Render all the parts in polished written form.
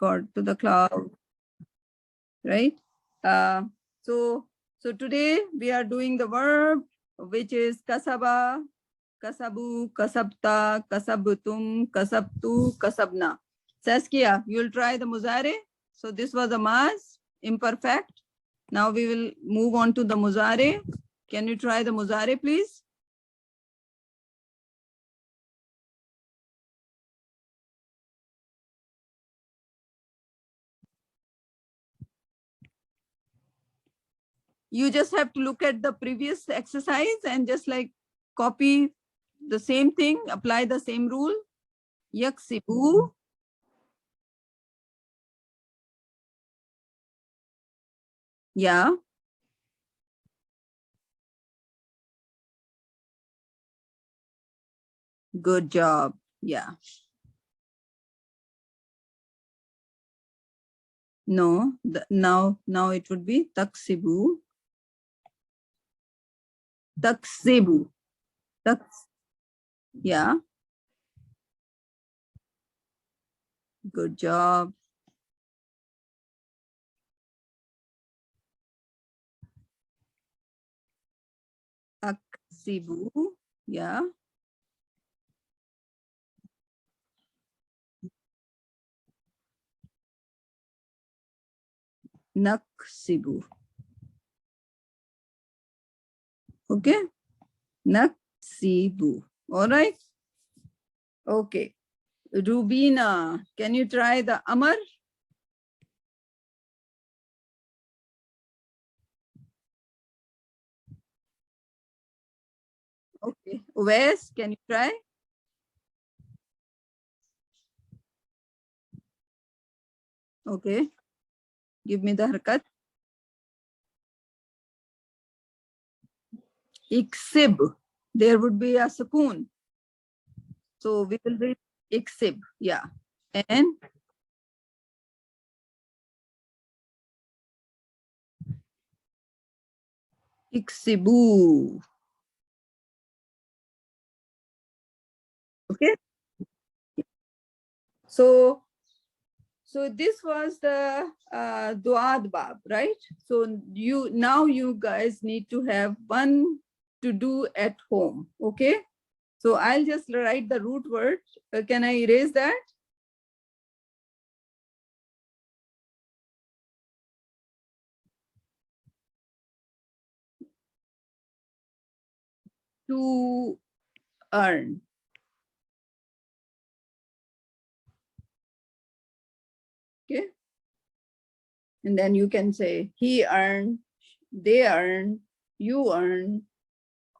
got to the cloud, right? Uh, so today we are doing the verb, which is kasaba, kasabu, kasabta, kasabutum, kasabtu, kasabna. Saskia, you'll try the muzare. So this was a mas, imperfect. Now we will move on to the muzare. Can you try the muzare, please? You just have to look at the previous exercise and just like copy the same thing, apply the same rule. Yaksibu. Yeah. Good job. Yeah. No, now it would be taksibu. Taksibu. Taks. Yeah. Good job. Aksibu. Yeah. Naksibu. Okay. Naksibu. All right. Okay. Rubina, can you try the Amar? Okay. Wes, can you try? Okay. Give me the harkat. Iksib. There would be a sukoon. So we will read iksib. Yeah. And iksibu. Okay. So this was the duad bab, right? So you guys need to have one to do at home. Okay. So I'll just write the root word. Can I erase that? To earn. Okay. And then you can say he earned, they earn, you earn,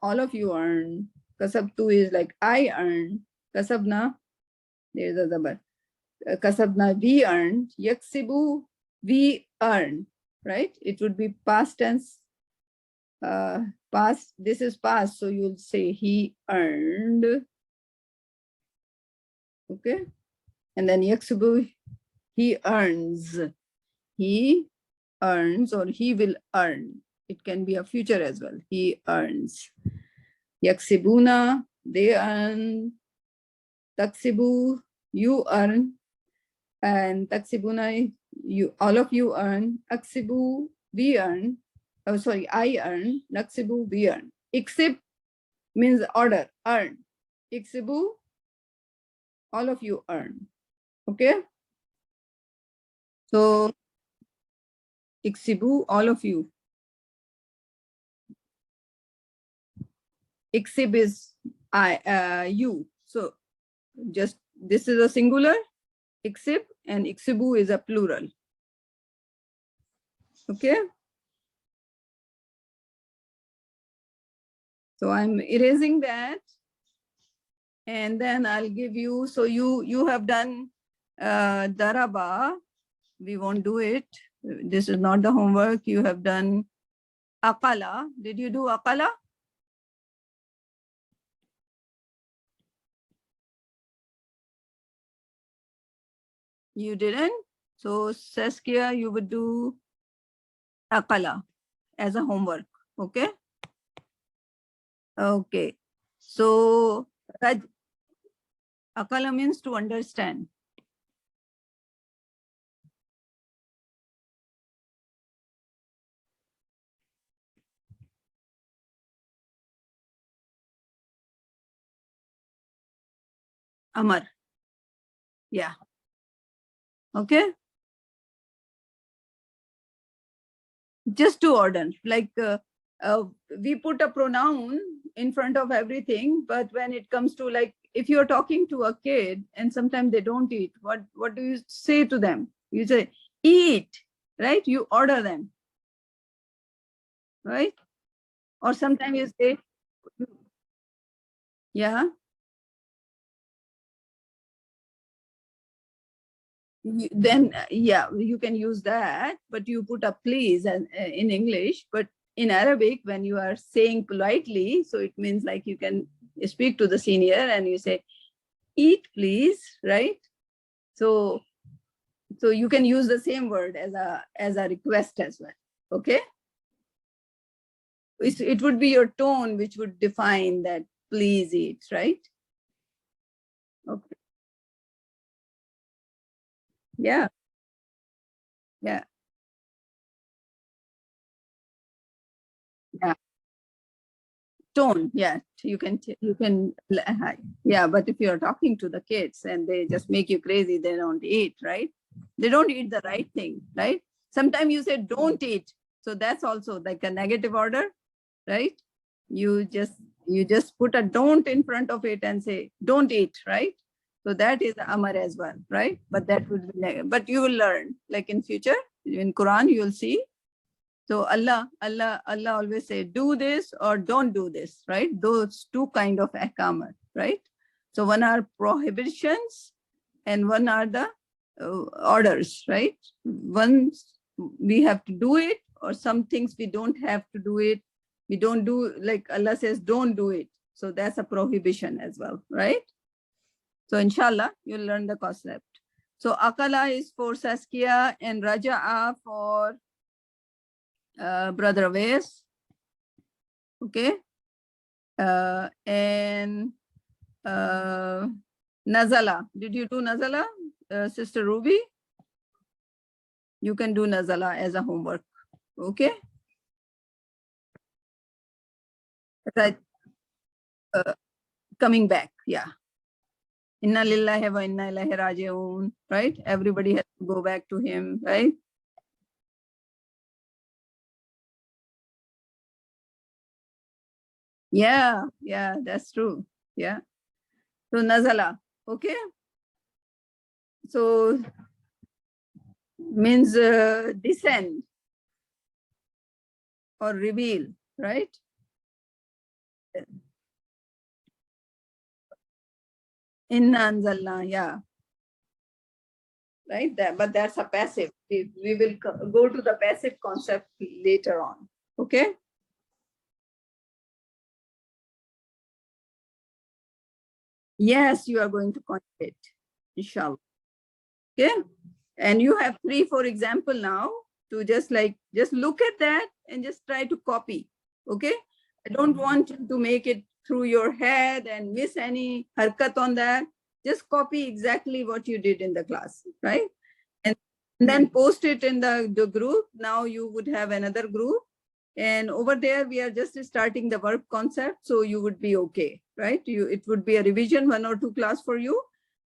all of you earn. Kasabtu is like I earn. Kasabna, there's a zabar. Kasabna, we earned. Yaksibu, we earn, right? It would be past tense. Past, this is past, so you'll say he earned. Okay. And then yaksibu, he earns. He earns or he will earn. It can be a future as well. He earns. Yaksibuna, they earn. Taksibu, you earn. And taksibuna, you, all of you earn. Aksibu, we earn. Oh, sorry, I earn. Naksibu, we earn. Iksib means order, earn. Iksibu, all of you earn. Okay? So, iksibu, all of you. Iksib is you. So, just this is a singular. Iksib and iksibu is a plural. Okay. So I'm erasing that. And then I'll give you, so you have done daraba. We won't do it. This is not the homework. You have done akala. Did you do akala? You didn't? So Saskia, you would do akala as a homework. Okay. Okay. So akala means to understand. Amar. Yeah. Okay. Just to order. Like we put a pronoun in front of everything, but when it comes to, like, if you're talking to a kid and sometimes they don't eat, what do you say to them? You say, eat, right? You order them, right? Or sometimes you say, yeah. Then yeah, you can use that, but you put a please and in English, but in Arabic when you are saying politely, so it means like you can speak to the senior and you say, eat please, right? So you can use the same word as a request as well. Okay. It would be your tone which would define that please eat, right? Okay. Yeah. Yeah. Yeah. Tone, yeah, you can yeah, but if you're talking to the kids and they just make you crazy, they don't eat, right? They don't eat the right thing, right? Sometimes you say don't eat, so that's also like a negative order, right? You just put a don't in front of it and say don't eat, right? So that is amar as well, right? But that would be but you will learn, like in future in Quran you will see. So Allah always say, do this or don't do this, right? Those two kind of ahkamat, right? So one are prohibitions and one are the orders, right? Once we have to do it, or some things we don't have to do it. We don't do, like Allah says, don't do it. So that's a prohibition as well, right? So inshallah, you'll learn the concept. So akala is for Saskia and raja'a for Brother Awais. Okay. And Nazala. Did you do Nazala, Sister Ruby? You can do Nazala as a homework. Okay. Right. Coming back. Yeah. Inna lillahi wa inna ilaihi raji'un. Right. Everybody has to go back to him. Right. Yeah. Yeah. That's true. Yeah. So Nazala. Okay. So means descend or reveal. Right. Inna anzalna. Yeah. Right? But that's a passive. We will go to the passive concept later on. Okay? Yes, you are going to conjugate, inshallah. Okay? And you have three, for example, now to just look at that and just try to copy. Okay? I don't want you to make it through your head and miss any harkat on that. Just copy exactly what you did in the class, right? And then post it in the group. Now you would have another group. And over there, we are just starting the verb concept. So you would be okay, right? It would be a revision, 1 or 2 class for you.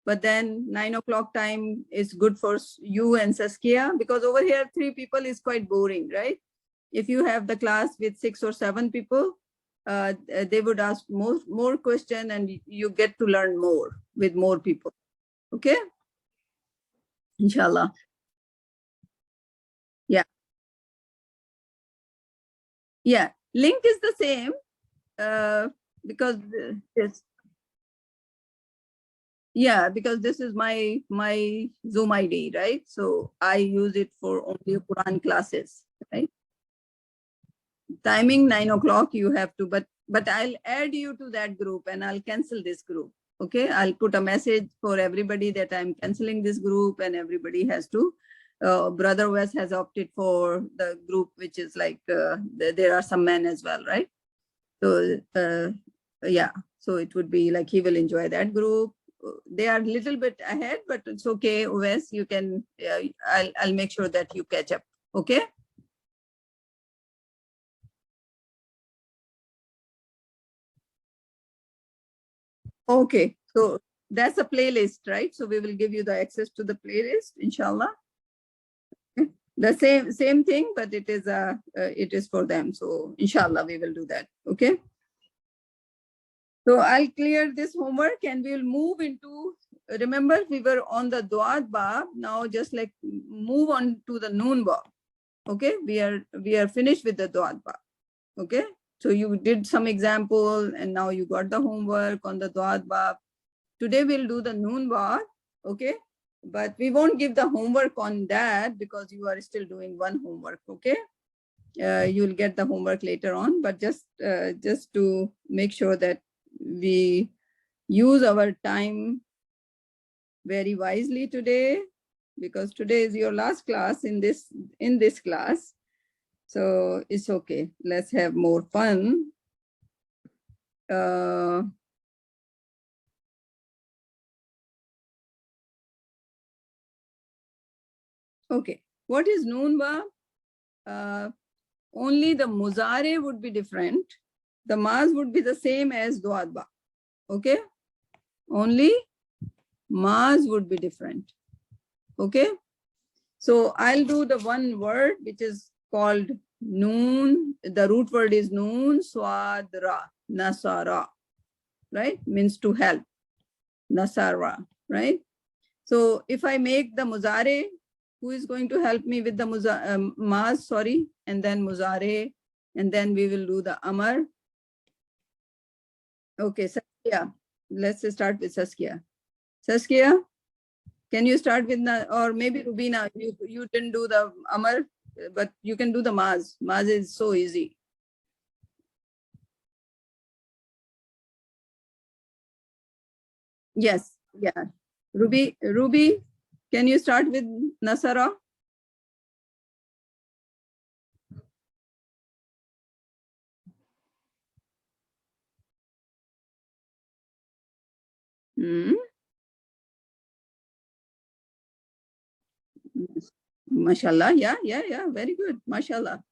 But then 9 o'clock time is good for you and Saskia, because over here, 3 people is quite boring, right? If you have the class with 6 or 7 people, they would ask more question and you get to learn more with more people. Okay? Inshallah. Yeah. Yeah. Link is the same because this, yeah, because this is my Zoom ID, right? So I use it for only Quran classes, right? Timing 9 o'clock you have to, but I'll add you to that group and I'll cancel this group. Okay, I'll put a message for everybody that I'm canceling this group and everybody has to. Brother West has opted for the group, which is like there are some men as well, right? So yeah, so it would be like he will enjoy that group. They are a little bit ahead, but it's okay. Wes, you can. I'll make sure that you catch up. Okay. Okay. So that's a playlist, right? So we will give you the access to the playlist, inshallah. The same thing, but it is for them. So inshallah, we will do that. Okay. So I'll clear this homework and we'll move into, remember we were on the Duat Bab. Now just like move on to the Noon Bab. Okay. We are finished with the Duat Bab. Okay. So you did some example and now you got the homework on the Duat Bab. Today we'll do the Noon Bab. Okay. But we won't give the homework on that because you are still doing one homework. Okay. You'll get the homework later on, but just to make sure that we use our time very wisely today, because today is your last class in this class. So it's okay. Let's have more fun. Okay. What is Noon Bab? Only the Muzare would be different. The Maz would be the same as Duat Bab. Okay. Only Maz would be different. Okay. So I'll do the one word which is called Noon. The root word is Noon, Swad, Ra, Nasara, right? Means to help. Nasara, right? So if I make the Muzare, who is going to help me with the Maz, sorry, and then Muzare, and then we will do the Amar. Okay, Saskia. Let's start with Saskia. Saskia, can you start with, or maybe Rubina, you didn't do the Amar, but you can do the Maz. Maz is so easy. Yes, yeah. Ruby, can you start with Nasara? Mashallah, yeah, very good, mashallah.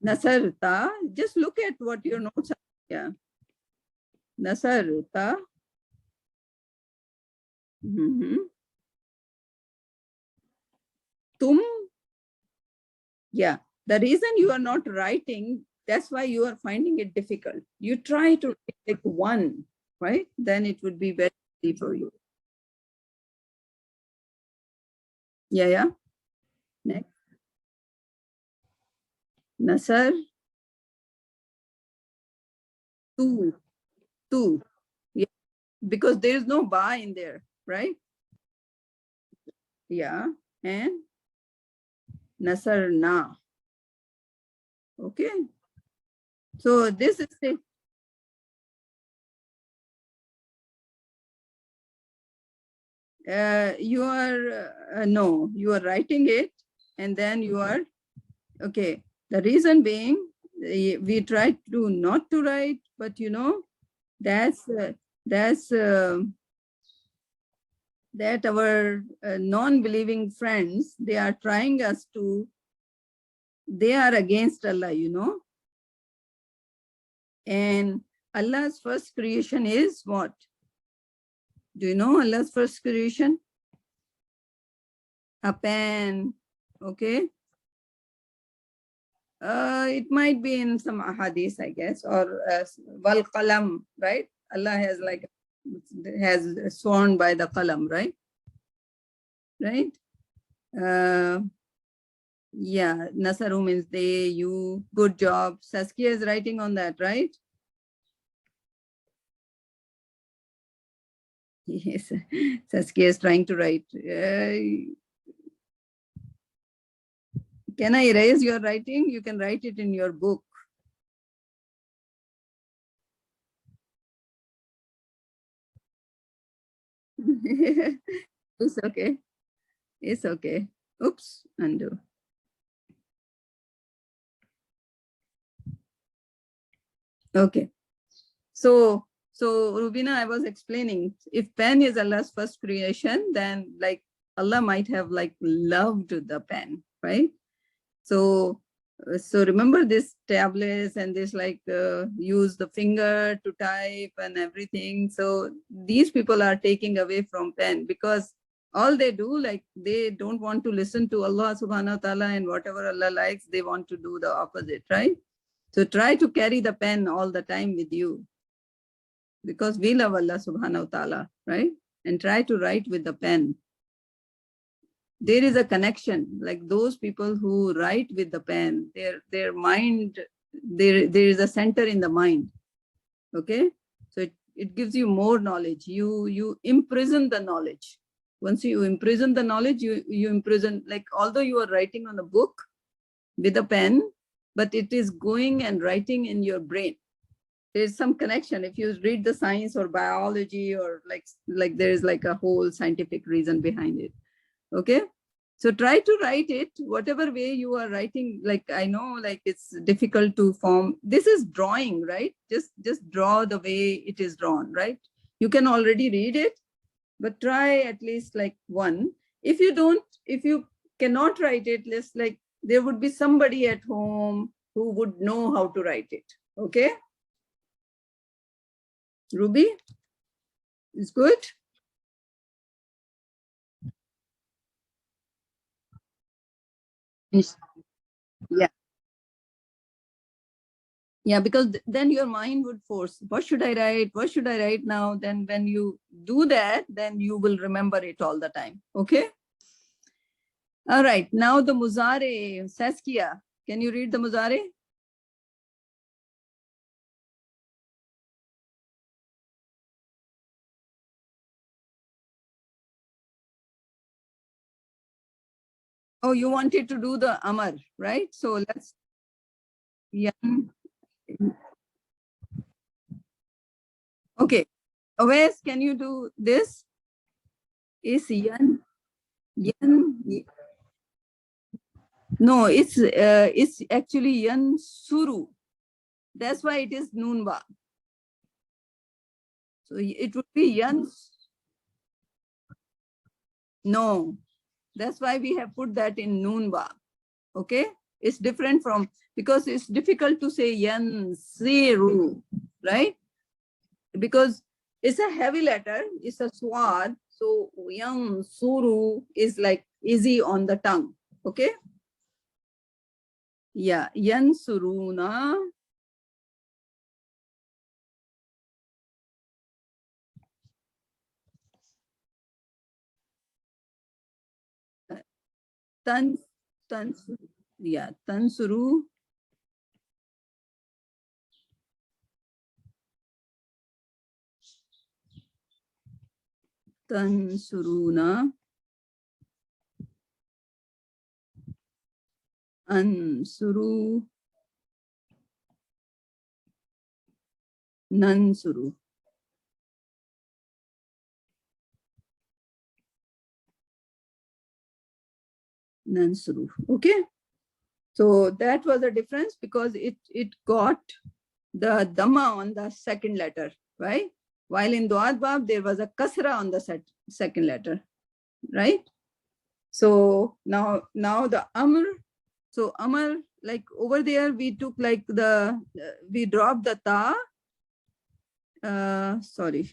Nasarta, just look at what your notes are. Yeah. Nasarta. Tum. Yeah. The reason you are not writing, that's why you are finding it difficult. You try to take one, right? Then it would be very easy for you. Yeah. Next. Nasar. Two. Yeah. Because there is no ba in there, right? Yeah. And Nasar na. Okay. So this is the you are no, you are writing it and then you are okay. The reason being we try to not to write, but you know that our non-believing friends, they are trying us to, they are against Allah, you know. And Allah's first creation is what? Do you know Allah's first creation? A pen, okay? It might be in some ahadith, I guess, or wal qalam, right? Allah has sworn by the qalam, right? Right? Yeah, Nasaru means they, you, good job. Saskia is writing on that, right? Yes, Saskia is trying to write. Can I erase your writing? You can write it in your book. It's okay. It's okay. Oops, undo. Okay. So Rubina, I was explaining, if pen is Allah's first creation, then like Allah might have like loved the pen, right? So So remember this tablets and this like use the finger to type and everything. So these people are taking away from pen because all they do, like they don't want to listen to Allah subhanahu wa ta'ala, and whatever Allah likes, they want to do the opposite, right? So try to carry the pen all the time with you because we love Allah subhanahu wa ta'ala, right? And try to write with the pen. There is a connection, like those people who write with the pen, their mind, there is a center in the mind. Okay, so it gives you more knowledge. You imprison the knowledge. Once you imprison the knowledge, you imprison, like although you are writing on a book with a pen, but it is going and writing in your brain. There's some connection. If you read the science or biology or like there is like a whole scientific reason behind it. Okay, so try to write it whatever way you are writing. Like I know like it's difficult to form. This is drawing, right? Just draw the way it is drawn, right? You can already read it, but try at least like one. If you cannot write it, let's like there would be somebody at home who would know how to write it. Okay, Ruby is good. Yeah. Yeah, because then your mind would force, what should I write? What should I write now? Then when you do that, then you will remember it all the time. Okay. All right. Now the Muzare, Saskia. Can you read the Muzare? Oh, you wanted to do the Amar, right? So let's, yeah. Okay. Wes, can you do this? Is yan, yan, no, it's actually yan suru. That's why it is Nunba. So it would be yan. No, that's why we have put that in Nunba. Okay, it's different from, because it's difficult to say yan seru, right? Because it's a heavy letter, it's a swad. So yan suru is like easy on the tongue. Okay. Yeah, yan suruna. Tan, tan, yeah, tansuru, tansuruna, ansuru, nansuru. Nansuru. Okay. So that was the difference because it got the dhamma on the second letter, right? While in Duat Bab, there was a kasra on the second letter, right? So now the amr, so amr, like over there, we took like we dropped the ta, sorry,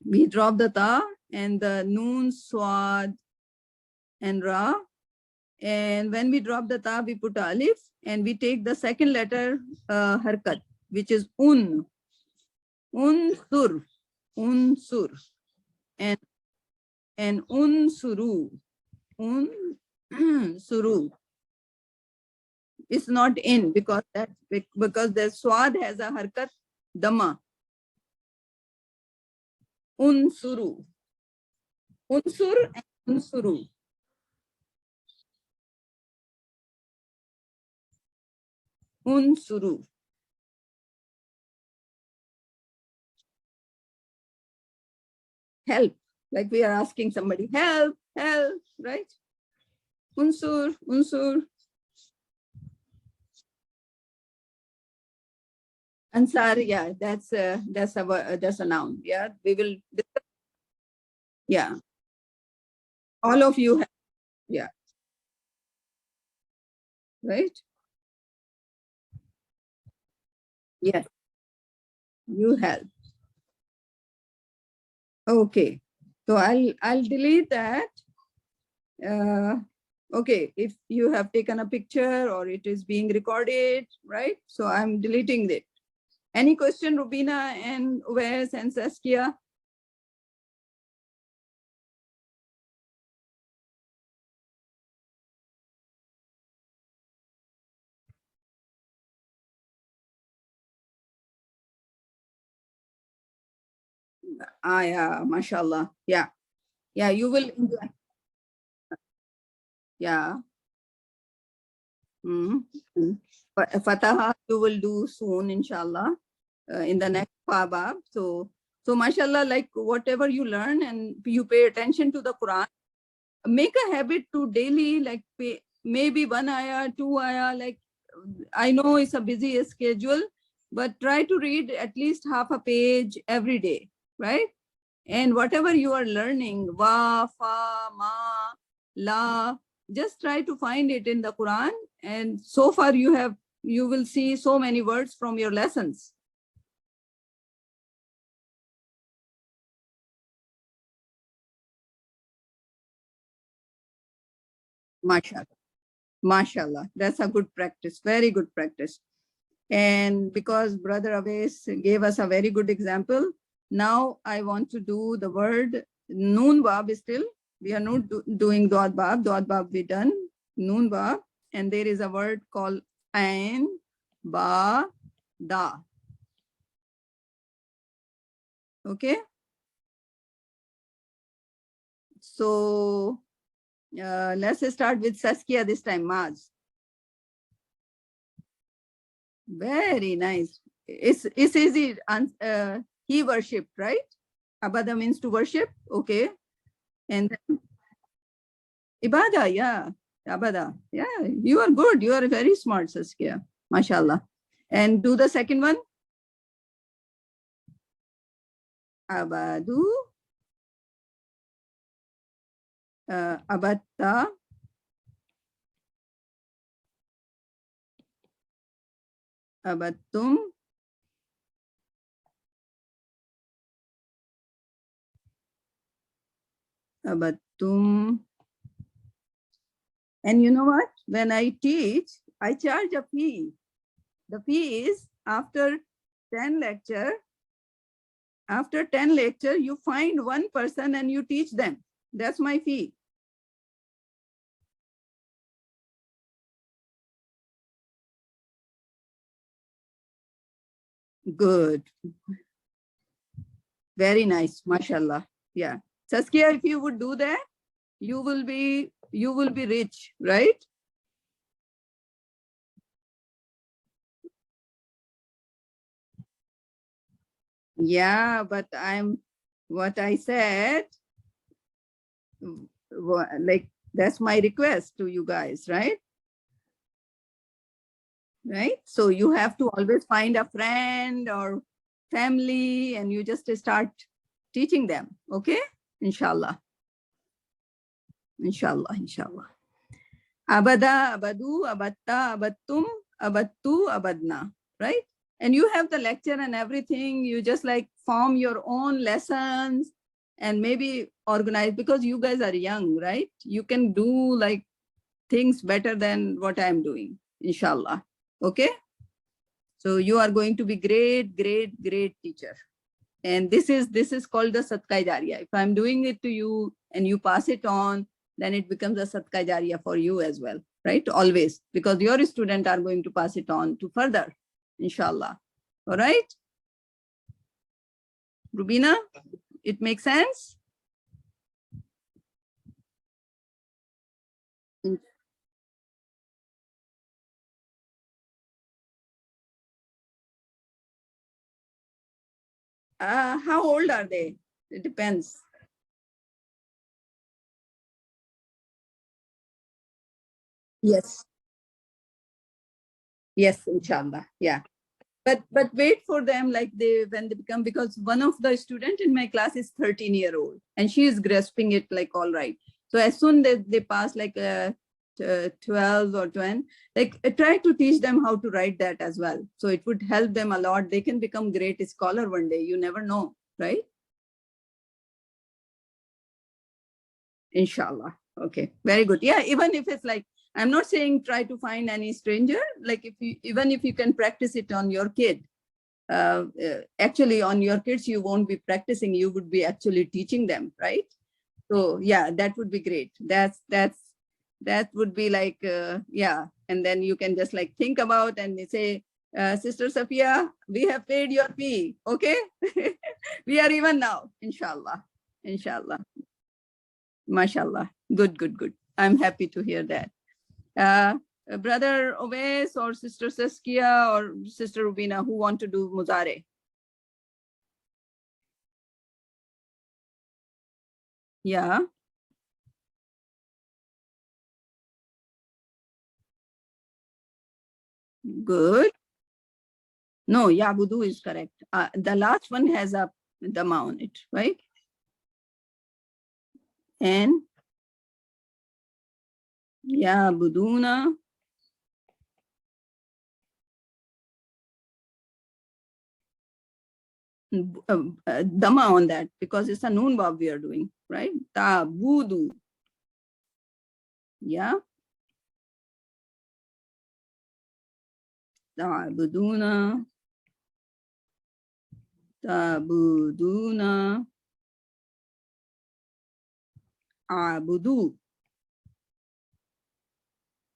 we dropped the ta and the noon, swad, and ra. And when we drop the ta, we put alif and we take the second letter harkat, which is unsur, unsur, and unsuru, unsuru. It's not in because the swad has a harkat dama. Unsuru, unsur and unsuru. Unsuru. Help. Like we are asking somebody, help, help, right? Unsur, unsur. Ansar, yeah, that's a noun. Yeah, we will. Yeah, all of you have, yeah, right. Yes, you help. Okay. So I'll delete that. Okay, if you have taken a picture or it is being recorded, right? So I'm deleting it. Any question, Rubina and Uwais and Saskia? Ah, yeah, mashallah. Yeah, yeah, you will enjoy. Yeah. Mm. Fataha, you will do soon, inshallah, in the next Babab. So mashallah, like whatever you learn and you pay attention to the Quran, make a habit to daily, like pay, maybe 1 ayah, 2 ayah, like I know it's a busy schedule, but try to read at least half a page every day, right? And whatever you are learning, wa, fa, ma, la, just try to find it in the Quran. And so far you will see so many words from your lessons. Mashallah. Mashallah. That's a good practice. Very good practice. And because Brother Awais gave us a very good example, now I want to do the word Noon Bab still. We are not doing Dod Bab. Dod Bab we done. Noon Bab. And there is a word called Ain Ba Da. Okay. So let's start with Saskia this time, Maz. Very nice. It's easy. He worshipped, right? Abada means to worship. Okay. And Ibada, yeah. Abada. Yeah, you are good. You are very smart, Saskia. MashaAllah. And do the second one. Abadu. Abatta. Abattum. Abattum. And you know what? When I teach, I charge a fee. The fee is after 10 lecture, you find one person and you teach them. That's my fee. Good. Very nice. MashaAllah. Yeah. Saskia, if you would do that, you will be rich, right? Yeah, but what I said, like that's my request to you guys, right? Right? So you have to always find a friend or family and you just start teaching them. Okay? Inshallah. Inshallah. Inshallah. Abada, abadu, abatta, abattum, abattu, abadna. Right? And you have the lecture and everything. You just like form your own lessons and maybe organize, because you guys are young, right? You can do like things better than what I'm doing, inshallah. Okay? So you are going to be great, great, great teacher. And this is called the Sadqa Jariya. If I'm doing it to you and you pass it on, then it becomes a Sadqa Jariya for you as well, right? Always, because your students are going to pass it on to further, inshallah. All right? Rubina, it makes sense? How old are they? It depends. Yes. Yes, inshallah. Yeah. But wait for them, like when they become, because one of the student in my class is 13-year-old and she is grasping it like all right. So as soon as they pass like 12 or 10, like try to teach them how to write that as well. So it would help them a lot. They can become great scholar one day. You never know, right? Inshallah. Okay, very good. Yeah, even if it's like, I'm not saying try to find any stranger, like if you, even if you can practice it on your kid, actually on your kids, you won't be practicing, you would be actually teaching them, right? So yeah, that would be great. That would be like, yeah. And then you can just like think about and say, Sister Safia, we have paid your fee. Okay. We are even now, inshallah. Inshallah. MashaAllah. Good, good, good. I'm happy to hear that. Brother Owais or Sister Saskia or Sister Rubina, who want to do Muzare? Yeah. Good. No, Yabudu is correct. The last one has a Dhamma on it, right? And Yabuduna. Dhamma on that because it's a noon verb we are doing, right? Tabudu. Yeah. Tabuduna. Tabuduna. Abudu.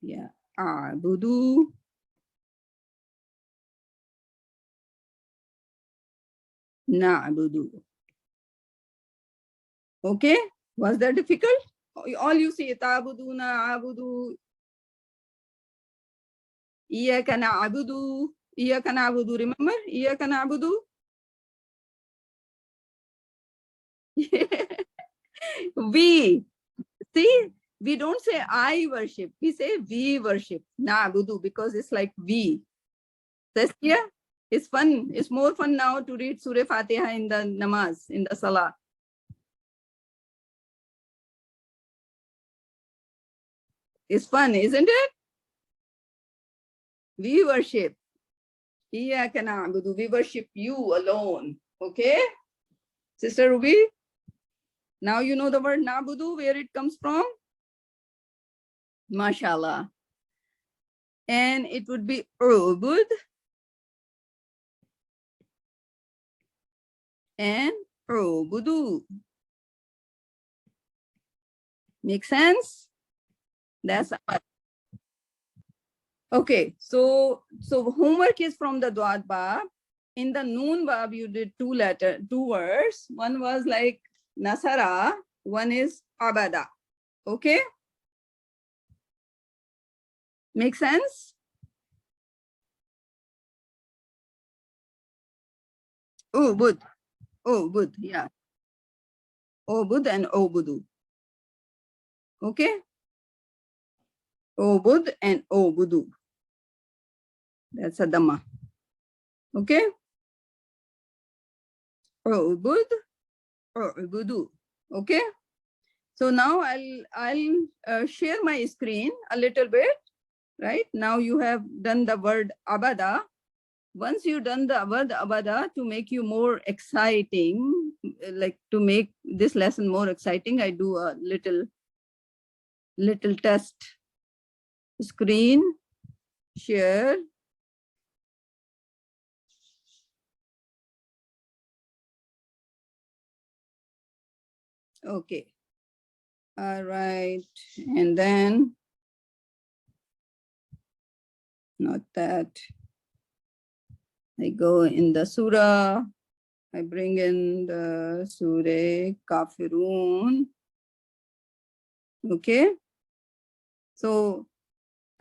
Yeah. Abudu. Na'budu. Okay. Was that difficult? All you see, tabuduna, abudu, iyaka na'budu, iyaka na'budu. Remember? Iyaka na'budu? We. See, we don't say I worship. We say we worship. Na'budu, because it's like we. Saskia, it's fun. It's more fun now to read Surah Fatiha in the namaz, in the salah. It's fun, isn't it? We worship. Iyaka na'budu. We worship you alone. Okay? Sister Ruby, now you know the word na'budu, where it comes from? MashaAllah. And it would be ubud and ubudu. Make sense? That's okay. So homework is from the Dwad Bab. In the Noon Bab, you did two words. One was like Nasara, one is Abada. Okay? Make sense? Ubud. Ubud, yeah. Ubud and Obudu. Okay? Obud and Obudu. That's a Dhamma. Okay? Ubud or Ubudu. Okay? So now I'll share my screen a little bit, right? Now you have done the word Abada. Once you've done the word Abada, to make you more exciting, like to make this lesson more exciting, I do a little test. Screen share. Okay. All right. And then, not that. I go in the surah. I bring in the Surah Kafirun. Okay. So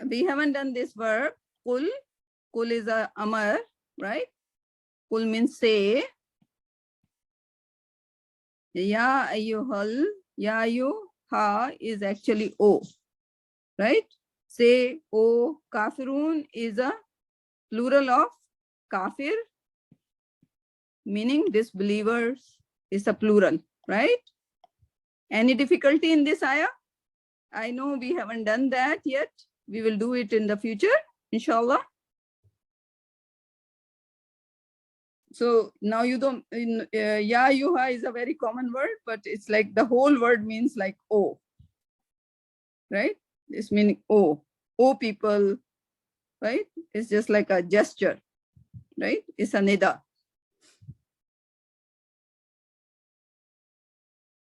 we haven't done this verb. Kul. Kul is a amar, right? Kul means say. Ya ayyuhal. Ya ayyuha is actually O, right? Say O. Kafirun is a plural of kafir, meaning disbelievers, is a plural, right? Any difficulty in this ayah? I know we haven't done that yet. We will do it in the future, inshallah. So now you don't, ya yuha is a very common word, but it's like the whole word means like oh, right? It's meaning oh people, right? It's just like a gesture, right? It's a nida.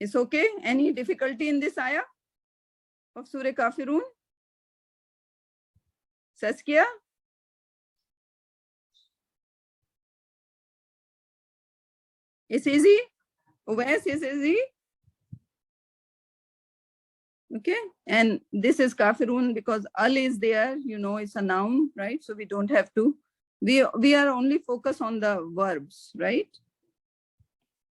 It's okay. Any difficulty in this ayah of Surah Kafirun? Saskia? It's easy? Uwais is easy? Okay. And this is Kafirun because al is there, you know, it's a noun, right? So we don't have to, we are only focused on the verbs, right?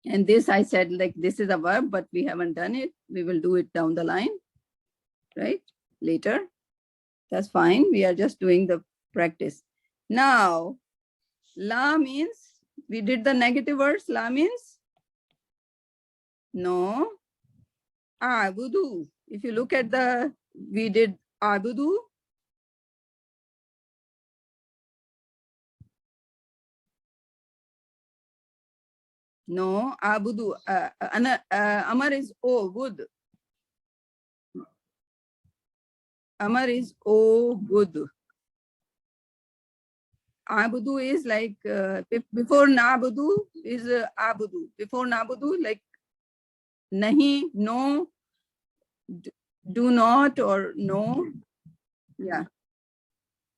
And this I said like this is a verb, but we haven't done it. We will do it down the line, right? Later. That's fine. We are just doing the practice. Now, la means, we did the negative words. La means no. Abudu. If you look at the, we did abudu. No, abudu. Amar is o, good. Amar is o, good. Abudu is like, before nabudu is abudu. Before nabudu, like nahi, no, do not, or no. Yeah.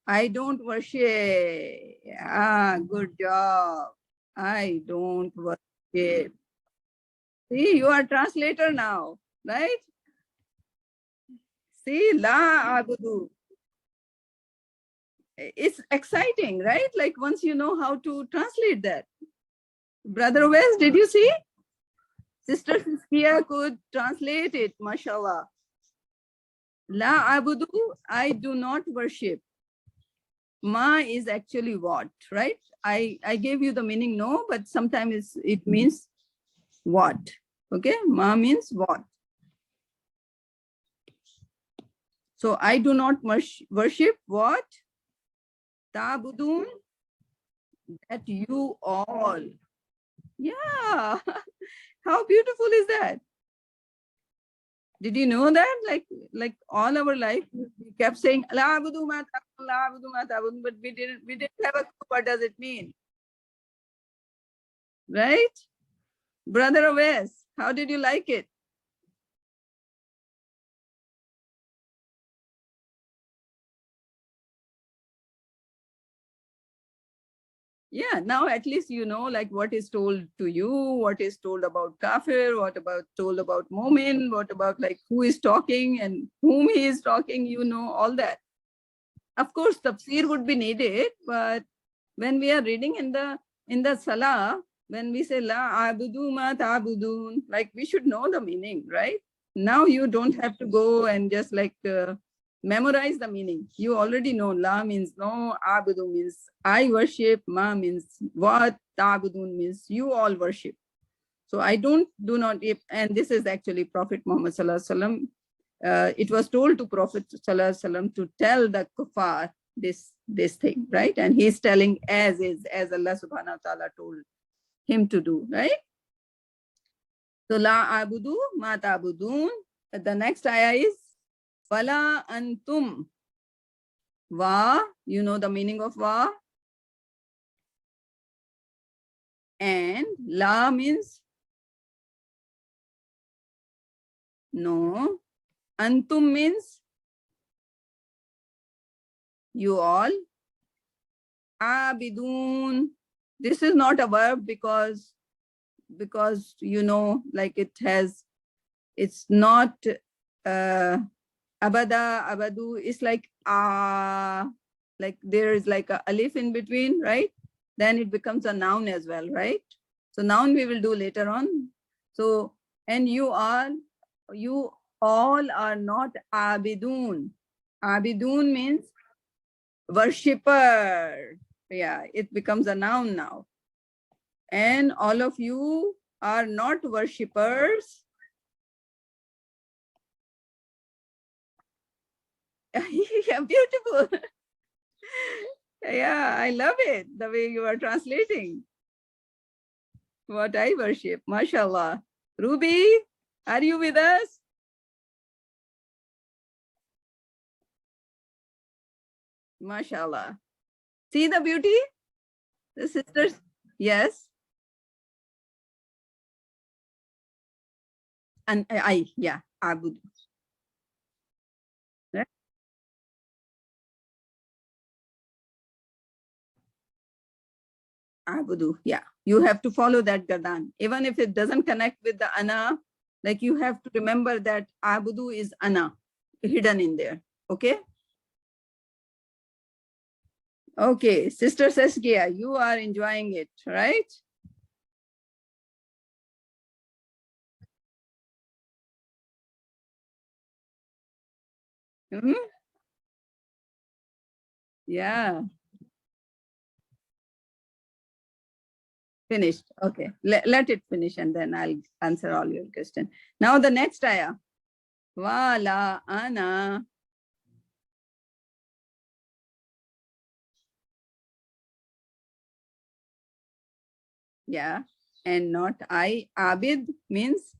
I don't worship. Ah, good job. I don't worship. See, you are translator now, right? See, la abudu. It's exciting, right? Like once you know how to translate that. Brother West, did you see? Sister Siskia could translate it, mashallah. La abudu, I do not worship. Ma is actually what, right? I gave you the meaning no, but sometimes it means what. Okay, ma means what. So I do not worship what? Ta'budun, that you all. Yeah, how beautiful is that? Did you know that? Like all our life, we kept saying, La abudu ma ta'budun, la abudu ma ta'budun, but we didn't have a clue what does it mean. Right? Brother Awais, how did you like it? Yeah, now at least you know like what is told to you, what is told about kafir, what about told about mu'min, what about like who is talking and whom he is talking, you know, all that. Of course, tafsir would be needed, but when we are reading in the salah, when we say la abudu ma ta'budun, like we should know the meaning, right? Now you don't have to go and just like memorize the meaning. You already know la means no, abudu means I worship, ma means what, ta'budun means you all worship. So I do not, and this is actually Prophet Muhammad Sallallahu Alaihi Wasallam. It was told to Prophet Sallallahu Alaihi Wasallam to tell the kuffar this thing, right? And he's telling as Allah Subhanahu wa Taala told him to do, right? So la abudu ma ta'budun. The next ayah is wala antum. Wa, you know the meaning of wa. And la means no. Antum means you all. Abidun. This is not a verb because you know, like it's not abada, abadu. It's like like there is like a alif in between, right? Then it becomes a noun as well, right? So noun we will do later on. So, and you all are not abidun. Abidun means worshipper. Yeah, it becomes a noun now. And all of you are not worshippers. Yeah, beautiful. Yeah, I love it, the way you are translating what I worship. MashaAllah. Ruby, are you with us? MashaAllah. See the beauty? The sisters? Yes. And yeah, Abud. Right? Abudu. Yeah. You have to follow that Gadan. Even if it doesn't connect with the Ana, like you have to remember that Abudu is Ana hidden in there. Okay. Okay. Sister Saskia, you are enjoying it, right? Mhm. Yeah. Finished. Okay. Let it finish and then I'll answer all your questions. Now the next ayah. Wala ana. Yeah. And not I. Abid means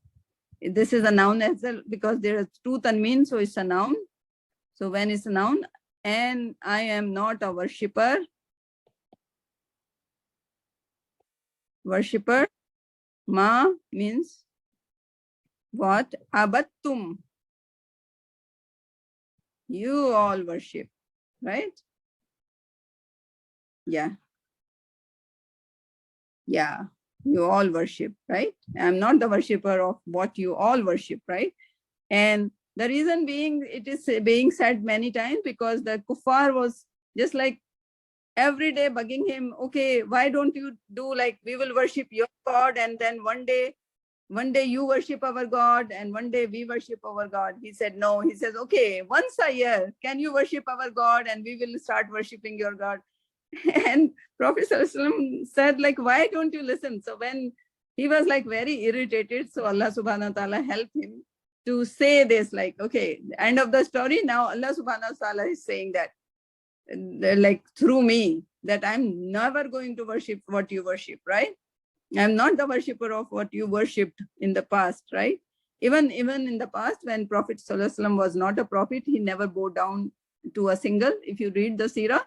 this is a noun as well because there is two tanween, so it's a noun. So when it's a noun, and I am not a worshipper. Worshipper. Ma means what? Abattum. You all worship, right? Yeah. Yeah. You all worship, right? I'm not the worshipper of what you all worship, right? And the reason being, it is being said many times because the kuffar was just like every day bugging him. Okay, why don't you do like we will worship your God, and then one day you worship our God, and one day we worship our God. He said no. He says, okay, once a year, can you worship our God, and we will start worshiping your God. And Prophet ﷺ said, like, why don't you listen? So when he was like very irritated, so Allah subhanahu wa ta'ala helped him to say this, like, okay, end of the story. Now Allah subhanahu wa ta'ala is saying that, like through me, that I'm never going to worship what you worship, right? I'm not the worshipper of what you worshipped in the past, right? Even in the past, when Prophet ﷺ was not a prophet, he never bowed down to a single. If you read the seerah,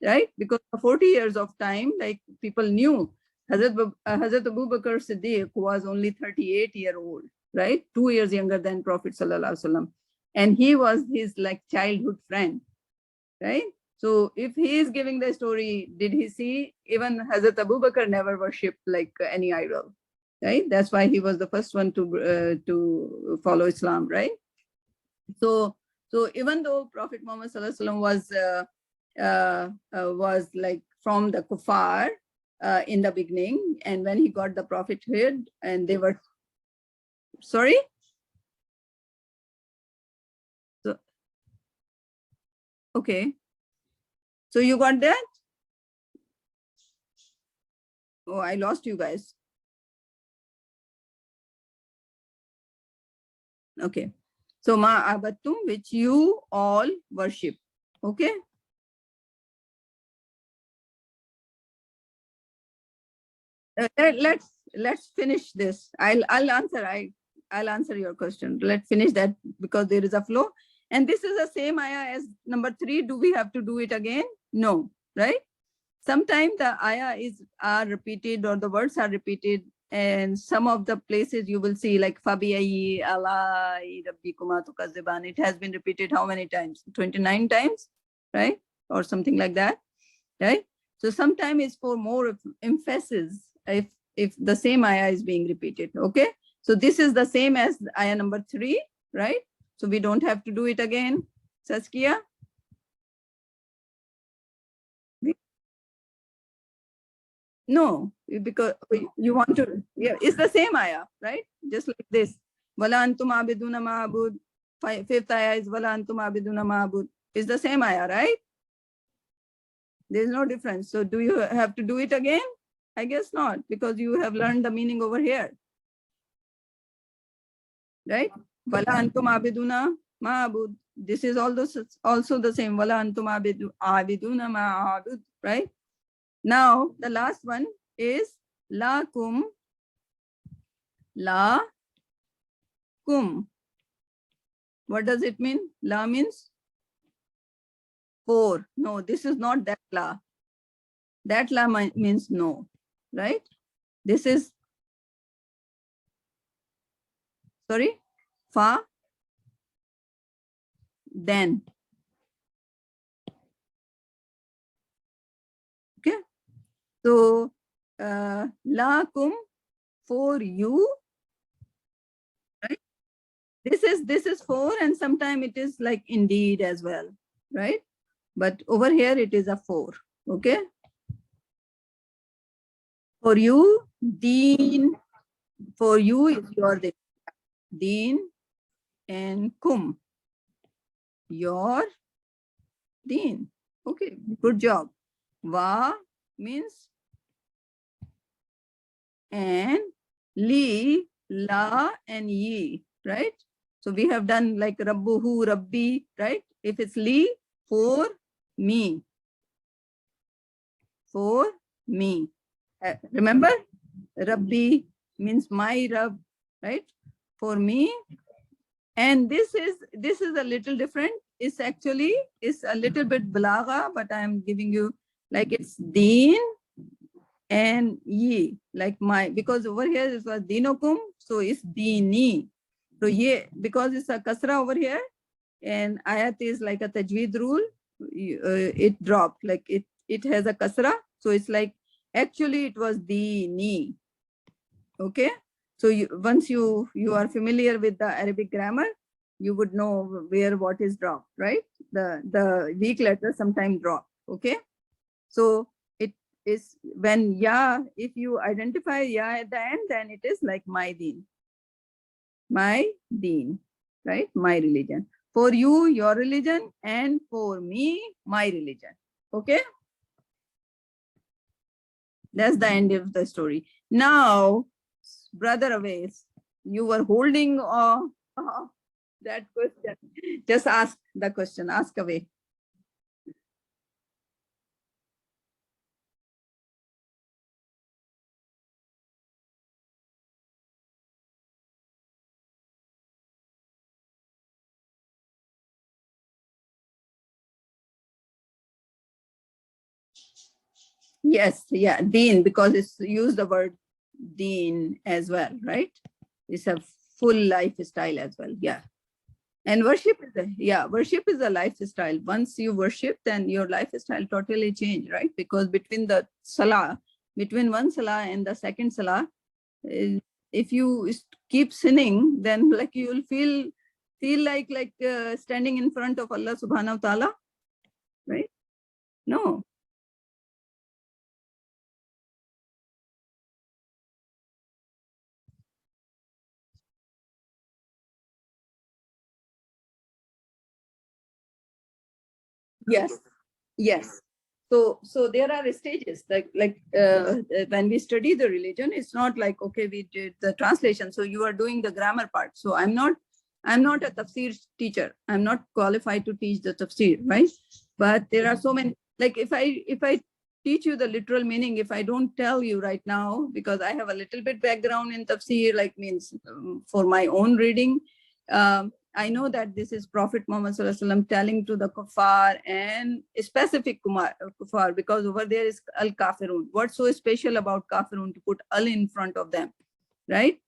right? Because for 40 years of time, like people knew Hazrat Abu Bakr Siddiq was only 38-year-old, right? 2 years younger than Prophet ﷺ. And he was his like childhood friend, right? So if he is giving the story, did he see even Hazrat Abu Bakr never worshipped like any idol, right? That's why he was the first one to follow Islam, right? So even though Prophet Muhammad Sallallahu Alaihi Wasallam was like from the kuffar in the beginning, and when he got the prophethood, and they were sorry. So okay, so you got that? Oh, I lost you guys. Okay. So ma abattum, which you all worship. Okay. Let's finish this. I'll answer your question. Let's finish that because there is a flow. And this is the same ayah as number 3. Do we have to do it again? No, right? Sometimes the ayah are repeated or the words are repeated, and some of the places you will see like fabiyayi alai rabbikuma tukazziban. It has been repeated how many times? 29 times, right? Or something like that, right? So sometimes it's for more emphasis if the same ayah is being repeated. Okay, so this is the same as ayah number 3, right? So we don't have to do it again. Saskia, no, because you want to, yeah, it's the same ayah, right? Just like this. Wala antum abiduna ma'abud. Fifth ayah is wala antum abiduna ma'abud. It's the same ayah, right? There's no difference. So do you have to do it again? I guess not, because you have learned the meaning over here, right? Wala antum abiduna ma'abud. This is also the same. Wala antum abiduna ma'abud, right? Now, the last one is lakum. La kum. What does it mean? La means for. No, this is not that la. That la means no, right? This is, sorry, fa, then. Okay. So, lakum, for you, right? This is for, and sometimes it is like indeed as well, right? But over here it is a for. Okay. For you, deen. For you is your deen, and kum, your deen. Okay, good job. Va means and, li, la, and ye, right? So we have done like rabbuhu, rabbi, right? If it's li, for me. For me. Remember? Rabbi means my Rab, right? For me. And this is a little different. It's actually a little bit balagha, but I'm giving you like it's deen and ye, like my, because over here it was dinokum, so it's dini. So ye, because it's a kasra over here, and ayat is like a tajweed rule, it dropped, like it has a kasra, so it's like actually it was dini. Okay, so once you are familiar with the Arabic grammar, you would know where what is dropped, right? The weak letters sometimes drop. Okay, so it is when ya, if you identify ya at the end, then it is like my deen, right? My religion. For you, your religion, and for me, my religion. Okay, that's the end of the story. Now, Brother Awais, you were holding that question. Just ask the question. Ask away. Yes, yeah, deen, because it's used the word deen as well, right? It's a full lifestyle as well. Yeah. And worship is a lifestyle. Once you worship, then your lifestyle totally change, right? Because between one salah and the second salah, if you keep sinning, then like you will feel like standing in front of Allah subhanahu wa ta'ala, right? No. Yes. So there are stages, when we study the religion, it's not like, okay, we did the translation, so you are doing the grammar part. So I'm not a tafsir teacher. I'm not qualified to teach the tafsir, right? But there are so many, like if I teach you the literal meaning, if I don't tell you right now, because I have a little bit background in tafsir, like means for my own reading, I know that this is Prophet Muhammad Sallallahu Alaihi Wasallam telling to the kuffar, and specific kuffar, because over there is al-kafirun. What's so special about kafirun to put al in front of them, right?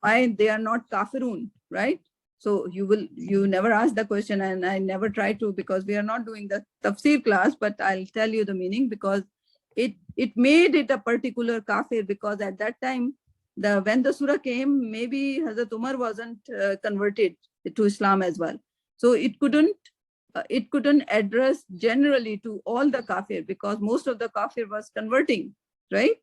Why they are not kafirun, right? So you never ask the question, and I never try to, because we are not doing the tafsir class, but I'll tell you the meaning, because it made it a particular kafir, because at that time, when the surah came, maybe Hazrat Umar wasn't converted to Islam as well. So it couldn't address generally to all the kafir, because most of the kafir was converting, right?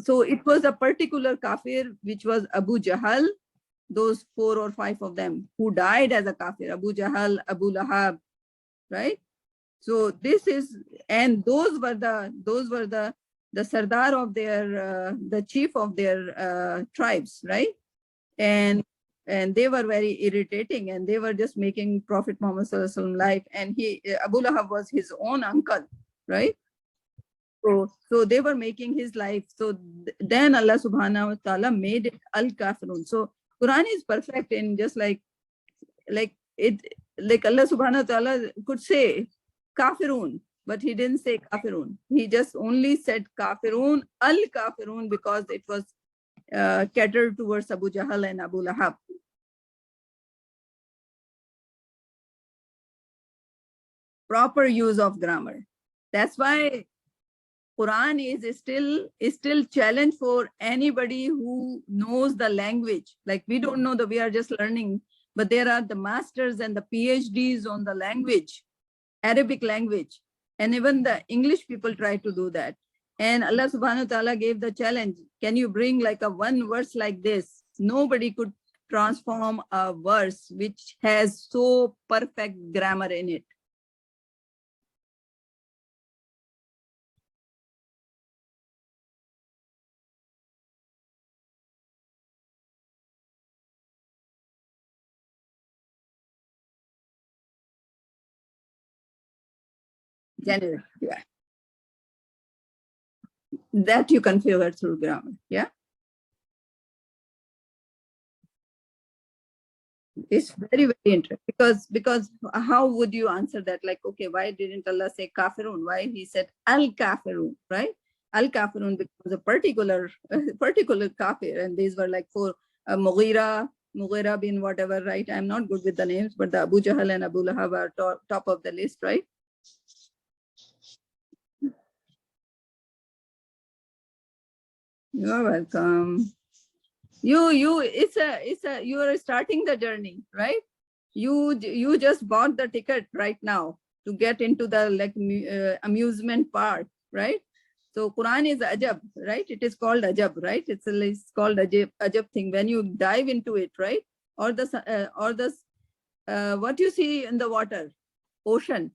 So it was a particular kafir, which was Abu Jahal, those 4 or 5 of them who died as a kafir, Abu Jahal, Abu Lahab, right? So this is, and those were the sardar of their, the chief of their tribes, right? And and they were very irritating, and they were just making Prophet Muhammad Sallallahu Alaihi Wasallam life. And Abu Lahab was his own uncle, right? So they were making his life. So then Allah Subhanahu wa Taala made it al-kafirun. So Quran is perfect in just like it, like Allah Subhanahu wa Taala could say kafirun, but he didn't say kafirun. He just only said kafirun, al-kafirun, because it was catered towards Abu Jahl and Abu Lahab. Proper use of grammar. That's why Quran is still challenge for anybody who knows the language. Like we don't know that we are just learning, but there are the masters and the PhDs on the language, Arabic language. And even the English people try to do that. And Allah subhanahu wa ta'ala gave the challenge. Can you bring like a one verse like this? Nobody could transform a verse which has so perfect grammar in it. Generally, yeah. That you configure through grammar, yeah. It's very, very interesting because how would you answer that? Like, okay, why didn't Allah say kafirun? Why he said al kafirun, right? Al kafirun becomes a particular kafir, and these were like for Mughira bin whatever, right? I'm not good with the names, but the Abu Jahl and Abu Lahab are top of the list, right? You're welcome. You are starting the journey, right? You just bought the ticket right now to get into the like amusement park, right? So Quran is ajab, right? It is called ajab, right? It's called ajab thing when you dive into it, right? Or the what you see in the water, ocean,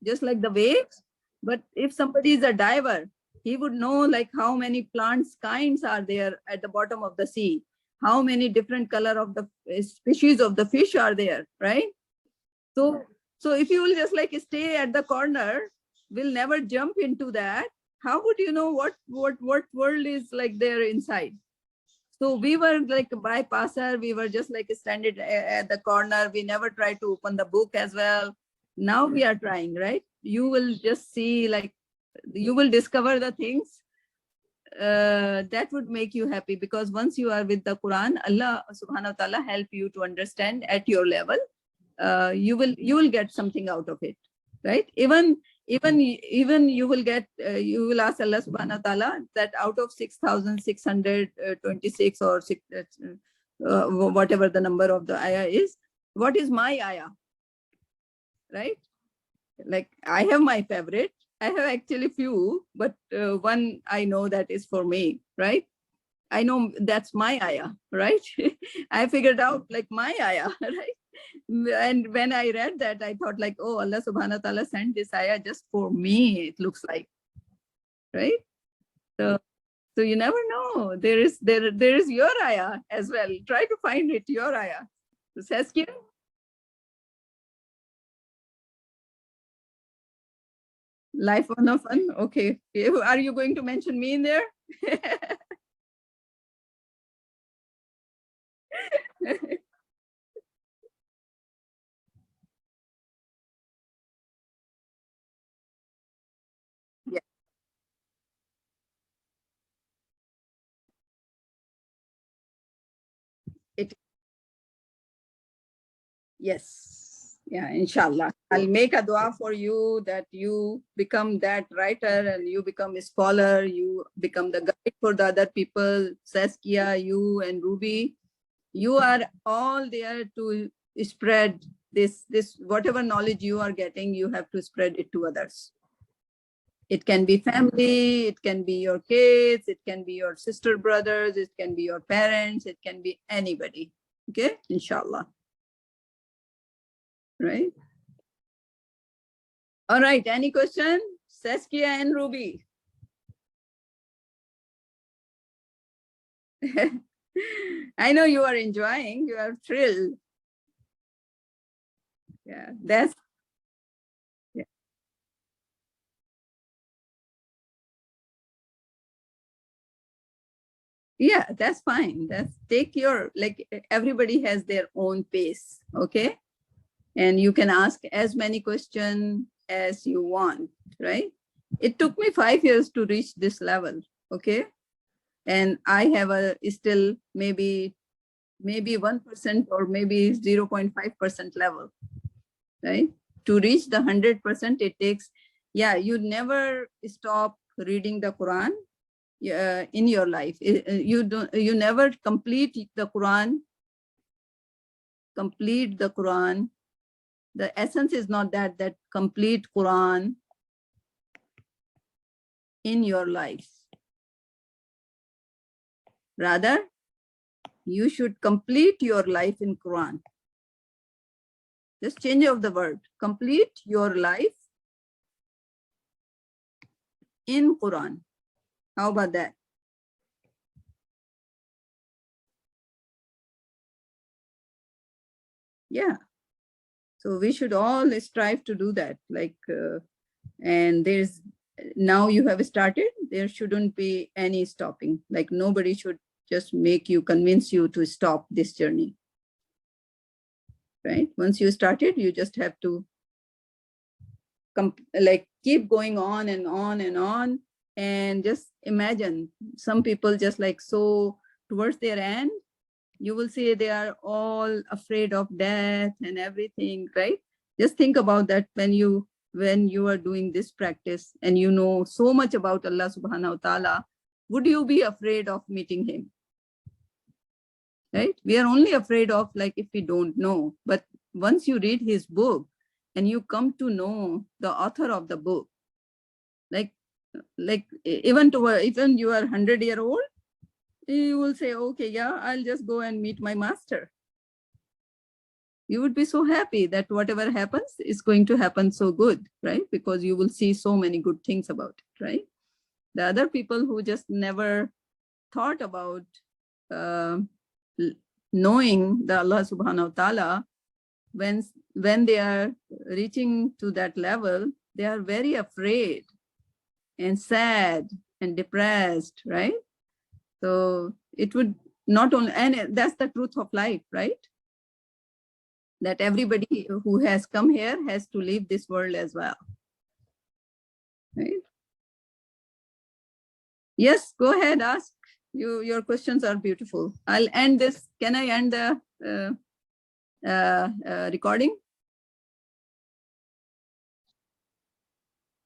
just like the waves. But if somebody is a diver, he would know like how many plants kinds are there at the bottom of the sea, how many different color of the species of the fish are there, right? So so if you will just like stay at the corner, will never jump into that, how would you know what world is like there inside? So we were like a bypasser. We were just like standing at the corner. We never tried to open the book as well. Now we are trying, right? You will just see like, you will discover the things that would make you happy, because once you are with the Quran, Allah subhanahu wa ta'ala help you to understand at your level. You will get something out of it, right? Even you will get you will ask Allah subhanahu wa ta'ala that out of 6,626 or whatever the number of the ayah is, what is my ayah, right? Like I have my favorite. I have actually few, but one I know that is for me, right? I know that's my ayah, right? I figured out like my ayah, right? And when I read that, I thought like, oh, Allah subhanahu wa ta'ala sent this ayah just for me, it looks like, right? So, so you never know. There is your ayah as well. Try to find it, your ayah. Saskia? Life on a fun. Okay. Are you going to mention me in there? Yeah. It Yes. Yeah, inshallah. I'll make a dua for you that you become that writer and you become a scholar, you become the guide for the other people, Saskia, you and Ruby. You are all there to spread this whatever knowledge you are getting, you have to spread it to others. It can be family, it can be your kids, it can be your sister brothers, it can be your parents, it can be anybody. Okay, inshallah. Right. All right. Any question? Saskia and Ruby. I know you are enjoying, you are thrilled. Yeah, that's, yeah. Yeah, that's fine. That's take your, like everybody has their own pace, okay? And you can ask as many questions as you want, right? It took me 5 years to reach this level, okay? And I have a still maybe 1% or maybe 0.5% level, right? To reach the 100%, it takes, yeah, you never stop reading the Quran in your life. You never complete the Quran. Complete the Quran. The essence is not that complete Quran in your life. Rather, you should complete your life in Quran. Just change of the word. Complete your life in Quran. How about that? Yeah. So we should all strive to do that. Like, and there's, now you have started, there shouldn't be any stopping. Like nobody should just make you, convince you to stop this journey. Right? Once you started, you just have to like keep going on and on and on. And just imagine some people just like, so towards their end, you will see they are all afraid of death and everything, right? Just think about that when you are doing this practice and you know so much about Allah subhanahu wa ta'ala, would you be afraid of meeting him? Right? We are only afraid of like if we don't know. But once you read his book and you come to know the author of the book, like even you are 100-year-old, you will say, okay, yeah, I'll just go and meet my master. You would be so happy that whatever happens is going to happen so good, right? Because you will see so many good things about it, right? The other people who just never thought about uh, knowing the Allah subhanahu wa ta'ala, when they are reaching to that level, they are very afraid and sad and depressed, right? So it would not only, and that's the truth of life, right? That everybody who has come here has to leave this world as well, right? Yes, go ahead, ask. Your questions are beautiful. I'll end this. Can I end the recording?